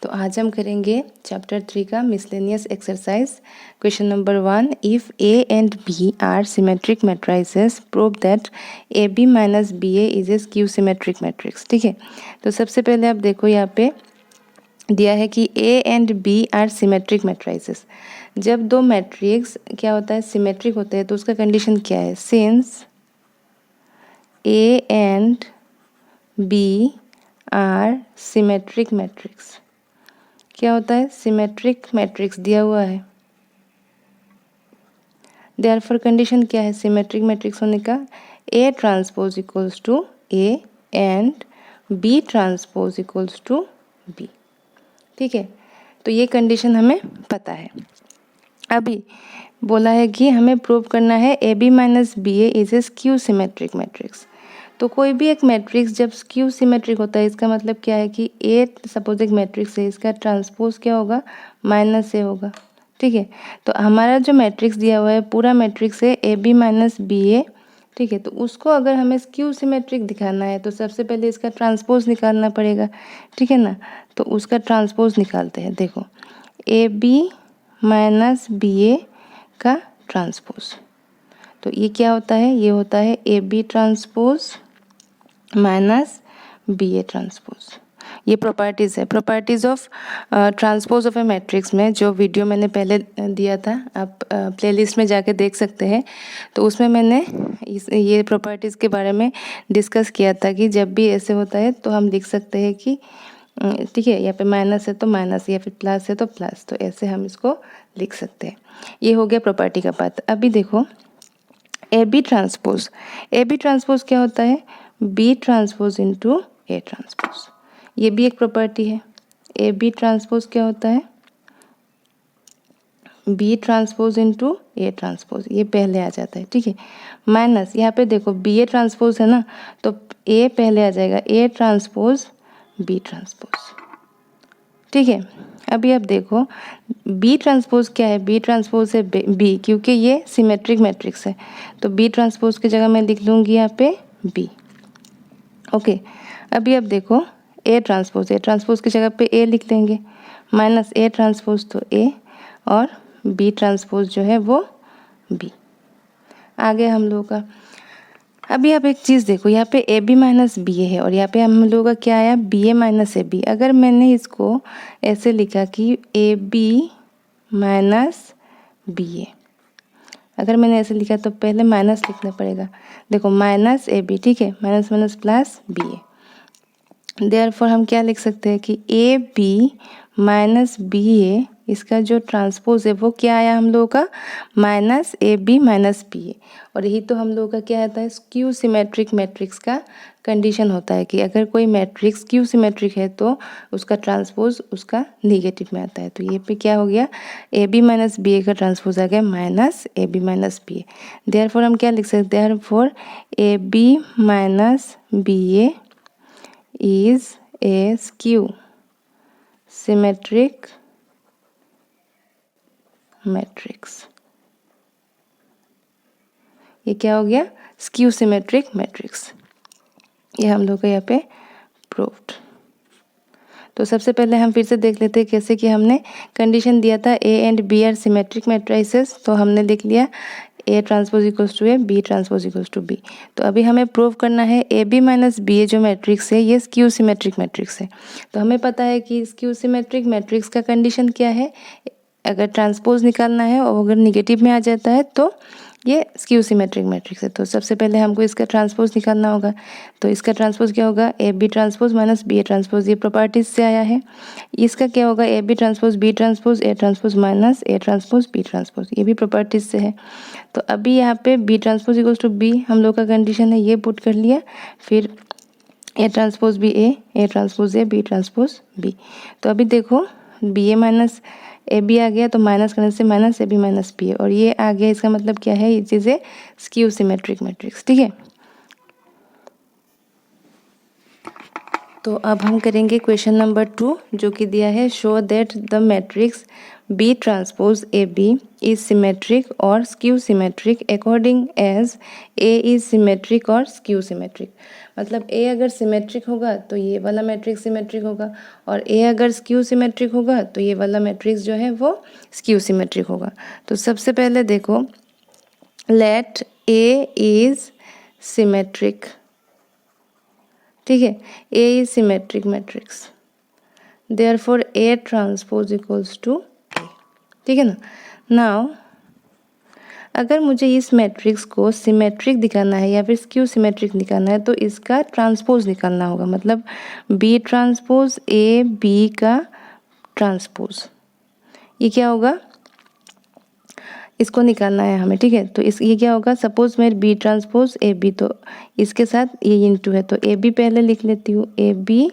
तो आज हम करेंगे चैप्टर 3 का miscellaneous exercise. Question number 1, if A and B are symmetric matrices prove that A B minus B A is A skew symmetric matrix. ठीक है, तो सबसे पहले आप देखो यहाँ पे दिया है कि A and B are symmetric matrices. जब दो मैट्रिक्स क्या होता है, सिमेट्रिक होते हैं, तो उसका कंडीशन क्या है, since A and B are symmetric matrix. क्या होता है, सिमेट्रिक मैट्रिक्स दिया हुआ है, देयरफॉर कंडीशन क्या है सिमेट्रिक मैट्रिक्स होने का, A transpose equals to A and B transpose equals to B. ठीक है, तो ये कंडीशन हमें पता है। अभी बोला है कि हमें प्रूव करना है A B minus B A is A skew symmetric matrix. तो कोई भी एक मैट्रिक्स जब स्क्यू सिमेट्रिक होता है, इसका मतलब क्या है कि ए सपोज एक मैट्रिक्स है, इसका ट्रांसपोज क्या होगा, माइनस ए होगा। ठीक है, तो हमारा जो मैट्रिक्स दिया हुआ है पूरा मैट्रिक्स है ए बी माइनस बी ए। ठीक है, तो उसको अगर हमें स्क्यू सिमेट्रिक दिखाना है तो सबसे पहले इसका ट्रांसपोज निकालना पड़ेगा। ठीक है ना, तो उसका ट्रांसपोज निकालते हैं। देखो, A B minus B A का ट्रांसपोज, तो ये क्या होता है, ये होता है A B transpose minus B A transpose. ये प्रॉपर्टीज़ है, properties of transpose of a matrix में जो वीडियो मैंने पहले दिया था, आप प्लेलिस्ट में जाके देख सकते हैं। तो उसमें मैंने ये प्रॉपर्टीज़ के बारे में डिस्कस किया था कि जब भी ऐसे होता है तो हम लिख सकते हैं कि ठीक है, यहाँ पे माइनस है तो माइनस, या फिर प्लस है तो प्लस, तो ऐसे हम इसको लिख सकते हैं। ये हो गया प्रॉपर्टी का बात। अभी देखो A B transpose, A B transpose क्या होता है, B transpose into A transpose. ये भी एक प्रॉपर्टी है। ए बी ट्रांसपोज क्या होता है, B transpose into A transpose, ये पहले आ जाता है। ठीक है, माइनस यहाँ पे देखो बी ए ट्रांसपोज है ना, तो ए पहले आ जाएगा, ए ट्रांसपोज बी ट्रांसपोज। ठीक है, अभी आप देखो बी ट्रांसपोज क्या है, बी ट्रांसपोज है बी, क्योंकि ये सिमेट्रिक मैट्रिक्स है, तो बी ट्रांसपोज की जगह मैं लिख लूँगी यहाँ पे बी। ओके, अभी आप देखो ए ट्रांसपोज की जगह पे ए लिख लेंगे, माइनस ए ट्रांसपोज तो ए, और बी ट्रांसपोज जो है वो बी। आगे हम लोगों का, अभी आप एक चीज़ देखो, यहाँ पे A B minus B A है और यहाँ पे हम लोगों का क्या आया, B A minus A B. अगर मैंने इसको ऐसे लिखा कि A B minus B A, अगर मैंने ऐसे लिखा तो पहले माइनस लिखना पड़ेगा। देखो माइनस ए बी, ठीक है, minus minus plus B A. Therefore हम क्या लिख सकते हैं कि ए बी माइनस बी ए, इसका जो ट्रांसपोज है वो क्या आया हम लोगों का, minus A B minus B A. और यही तो हम लोगों का क्या आता है, स्क्यू सिमेट्रिक मैट्रिक्स का कंडीशन होता है कि अगर कोई मैट्रिक्स स्क्यू सिमेट्रिक है तो उसका ट्रांसपोज उसका नेगेटिव में आता है। तो ये पे क्या हो गया, A B minus B A का ट्रांसपोज आ गया minus A B minus B A. Therefore हम क्या लिख सकते हैं, therefore A B minus B A is A skew symmetric matrix. ये क्या हो गया, स्क्यू सिमेट्रिक मैट्रिक्स। ये हम लोग का यहाँ पे प्रूव्ड। तो सबसे पहले हम फिर से देख लेते हैं कैसे कि हमने कंडीशन दिया था A and B are symmetric matrices, तो हमने लिख लिया A transpose equals to A, B transpose equals to B. तो अभी हमें प्रूव करना है A B minus B A जो मैट्रिक्स है ये स्क्यू सिमेट्रिक मैट्रिक्स है। तो हमें पता है कि स्क्यू सिमेट्रिक मैट्रिक्स का कंडीशन क्या है, अगर ट्रांसपोज निकालना है और अगर निगेटिव में आ जाता है तो ये स्क्यू सिमेट्रिक मैट्रिक्स है। तो सबसे पहले हमको इसका ट्रांसपोज निकालना होगा, तो इसका ट्रांसपोज क्या होगा, A B transpose minus B A transpose, ये प्रॉपर्टीज से आया है। इसका क्या होगा, A B transpose B transpose A transpose minus A transpose B transpose, ये भी प्रॉपर्टीज से है। तो अभी यहाँ पे B transpose equals to B हम लोग का कंडीशन है, ये पुट कर लिया, फिर A transpose B A transpose A B transpose B. तो अभी देखो B A minus A B आ गया, तो माइनस करने से minus A B minus B A, और ये आ गया, इसका मतलब क्या है, ये चीज़ें स्क्यू सिमेट्रिक मैट्रिक्स। ठीक है, तो अब हम करेंगे क्वेश्चन नंबर 2 जो कि दिया है show that the matrix B transpose A B is symmetric और skew symmetric according as A is symmetric और स्क्यू सिमेट्रिक। मतलब ए अगर सिमेट्रिक होगा तो ये वाला मैट्रिक्स सिमेट्रिक होगा और ए अगर स्क्यू सिमेट्रिक होगा तो ये वाला मैट्रिक्स जो है वो स्क्यू सिमेट्रिक होगा। तो सबसे पहले देखो, लेट ए इज सिमेट्रिक, ठीक है, A is symmetric matrix, therefore A transpose equals to A, ठीक है ना। नाउ अगर मुझे इस मैट्रिक्स को सिमेट्रिक दिखाना है या फिर स्क्यू सिमेट्रिक दिखाना है तो इसका ट्रांसपोज निकालना होगा। मतलब बी ट्रांसपोज ए बी का ट्रांसपोज, ये क्या होगा, इसको निकालना है हमें, ठीक है। तो इस ये क्या होगा, सपोज मेरे बी ट्रांसपोज ए बी, तो इसके साथ ये इनटू है तो ए बी पहले लिख लेती हूँ, ए बी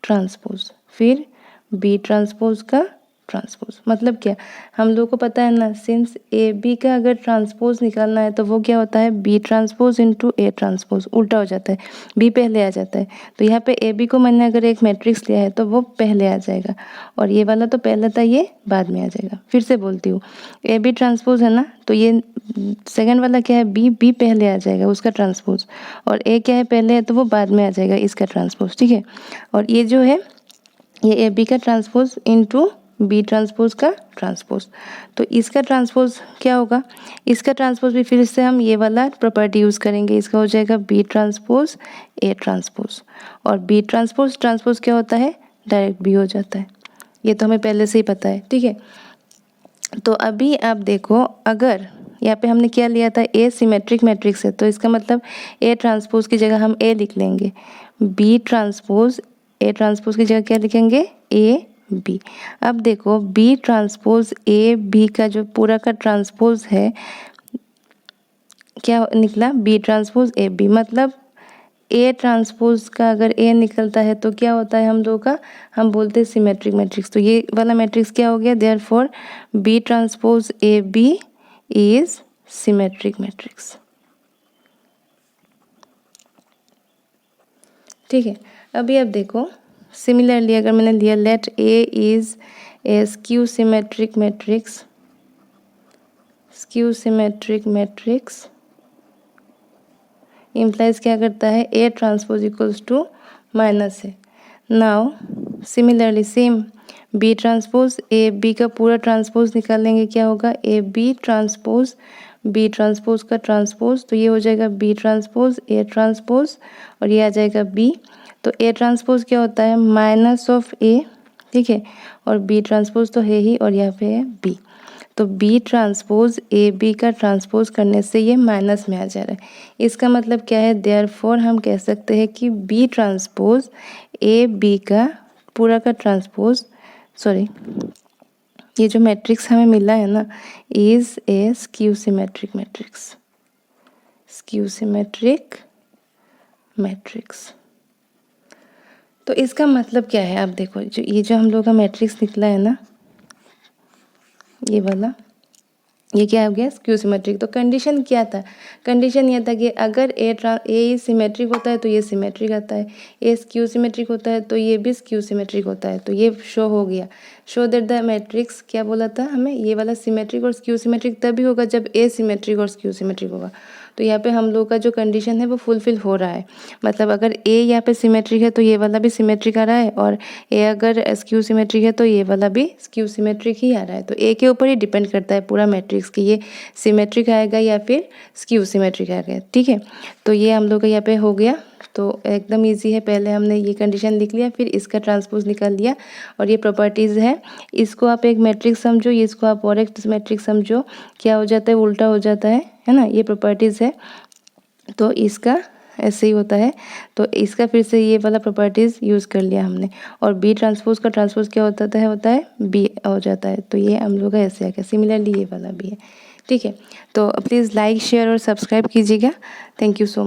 ट्रांसपोज, फिर बी ट्रांसपोज का ट्रांसपोज। मतलब क्या, हम लोगों को पता है ना, सिंस ए बी का अगर ट्रांसपोज निकालना है तो वो क्या होता है, B transpose into A transpose, उल्टा हो जाता है, बी पहले आ जाता है। तो यहाँ पे ए बी को मैंने अगर एक मैट्रिक्स लिया है तो वो पहले आ जाएगा और ये वाला तो पहले था, ये बाद में आ जाएगा। फिर से बोलती हूँ, ए बी ट्रांसपोज है ना, तो ये सेकंड वाला क्या है, बी बी पहले आ जाएगा उसका ट्रांसपोज, और ए क्या है पहले है तो वो बाद में आ जाएगा इसका ट्रांसपोज, ठीक है। और ये जो है ये ए बी का ट्रांसपोज इंटू बी ट्रांसपोज का ट्रांसपोज, तो इसका ट्रांसपोज क्या होगा, इसका ट्रांसपोज भी फिर से हम ये वाला प्रॉपर्टी यूज़ करेंगे, इसका हो जाएगा बी ट्रांसपोज ए ट्रांसपोज, और बी ट्रांसपोज ट्रांसपोज क्या होता है, डायरेक्ट बी हो जाता है, ये तो हमें पहले से ही पता है, ठीक है। तो अभी आप देखो, अगर यहाँ पे हमने क्या लिया था, ए सिमेट्रिक मैट्रिक्स है तो इसका मतलब ए ट्रांसपोज की जगह हम ए लिख लेंगे, बी ट्रांसपोज ए ट्रांसपोज की जगह क्या लिखेंगे, ए बी। अब देखो बी ट्रांसपोज ए बी का जो पूरा का ट्रांसपोज है क्या निकला, बी ट्रांसपोज ए बी। मतलब ए ट्रांसपोज का अगर ए निकलता है तो क्या होता है हम लोगों का, हम बोलते हैं सिमेट्रिक मैट्रिक्स। तो ये वाला मैट्रिक्स क्या हो गया, therefore B transpose A B is symmetric matrix, ठीक है। अभी अब देखो, सिमिलरली अगर मैंने लिया let A is A skew symmetric matrix, skew symmetric matrix implies क्या करता है, A transpose equals to minus है। Now similarly same B transpose A B का पूरा ट्रांसपोज निकालेंगे, क्या होगा, A B transpose B transpose का ट्रांसपोज, तो ये हो जाएगा बी ट्रांसपोज ए ट्रांसपोज और ये आ जाएगा बी। तो ए ट्रांसपोज क्या होता है, माइनस ऑफ ए, ठीक है, और बी ट्रांसपोज तो है ही और यहाँ पे है बी। तो बी ट्रांसपोज ए बी का ट्रांसपोज करने से ये माइनस में आ जा रहा है, इसका मतलब क्या है, देयरफॉर हम कह सकते हैं कि बी ट्रांसपोज ए बी का पूरा का ट्रांसपोज, सॉरी ये जो मैट्रिक्स हमें मिला है ना, is a skew symmetric matrix, skew symmetric matrix. तो इसका मतलब क्या है, आप देखो जो ये जो हम लोग का मैट्रिक्स निकला है ना, ये वाला, ये क्या हो गया, स्क्यू सिमेट्रिक। तो कंडीशन क्या था, कंडीशन ये था कि अगर ए सिमेट्रिक होता है तो ये सिमेट्रिक आता है, ए स्क्यू सिमेट्रिक होता है तो ये भी स्क्यू सिमेट्रिक होता है। तो ये शो हो गया, शो दैट द मैट्रिक्स, क्या बोला था हमें, ये वाला सिमेट्रिक और स्क्यू सिमेट्रिक तभी होगा जब ए सिमेट्रिक और स्क्यू सिमेट्रिक होगा। तो यहाँ पे हम लोग का जो कंडीशन है वो फुलफिल हो रहा है। मतलब अगर ए यहाँ पे सिमेट्रिक है तो ये वाला भी सिमेट्रिक आ रहा है, और ए अगर स्क्यू सिमेट्रिक है तो ये वाला भी स्क्यू सिमेट्रिक ही आ रहा है। तो ए के ऊपर ही डिपेंड करता है पूरा मैट्रिक्स कि ये सिमेट्रिक आएगा या फिर स्क्यू सिमेट्रिक आएगा, ठीक है। तो ये हम लोग का यहाँ पे हो गया, तो एकदम इजी है। पहले हमने ये कंडीशन लिख लिया, फिर इसका ट्रांसपोज निकाल लिया, और ये प्रॉपर्टीज़ है। इसको आप एक मैट्रिक्स समझो, इसको आप और एक मैट्रिक्स समझो, क्या हो जाता है, उल्टा हो जाता है ना, ये प्रॉपर्टीज़ है। तो इसका ऐसे ही होता है, तो इसका फिर से ये वाला प्रॉपर्टीज़ यूज़ कर लिया हमने, और बी ट्रांसपोज का ट्रांसपोज क्या होता है बी हो जाता है। तो ये हम लोग का ऐसे आ गया। सिमिलरली ये वाला भी है, ठीक है। तो प्लीज़ लाइक शेयर और सब्सक्राइब कीजिएगा। Thank you so much.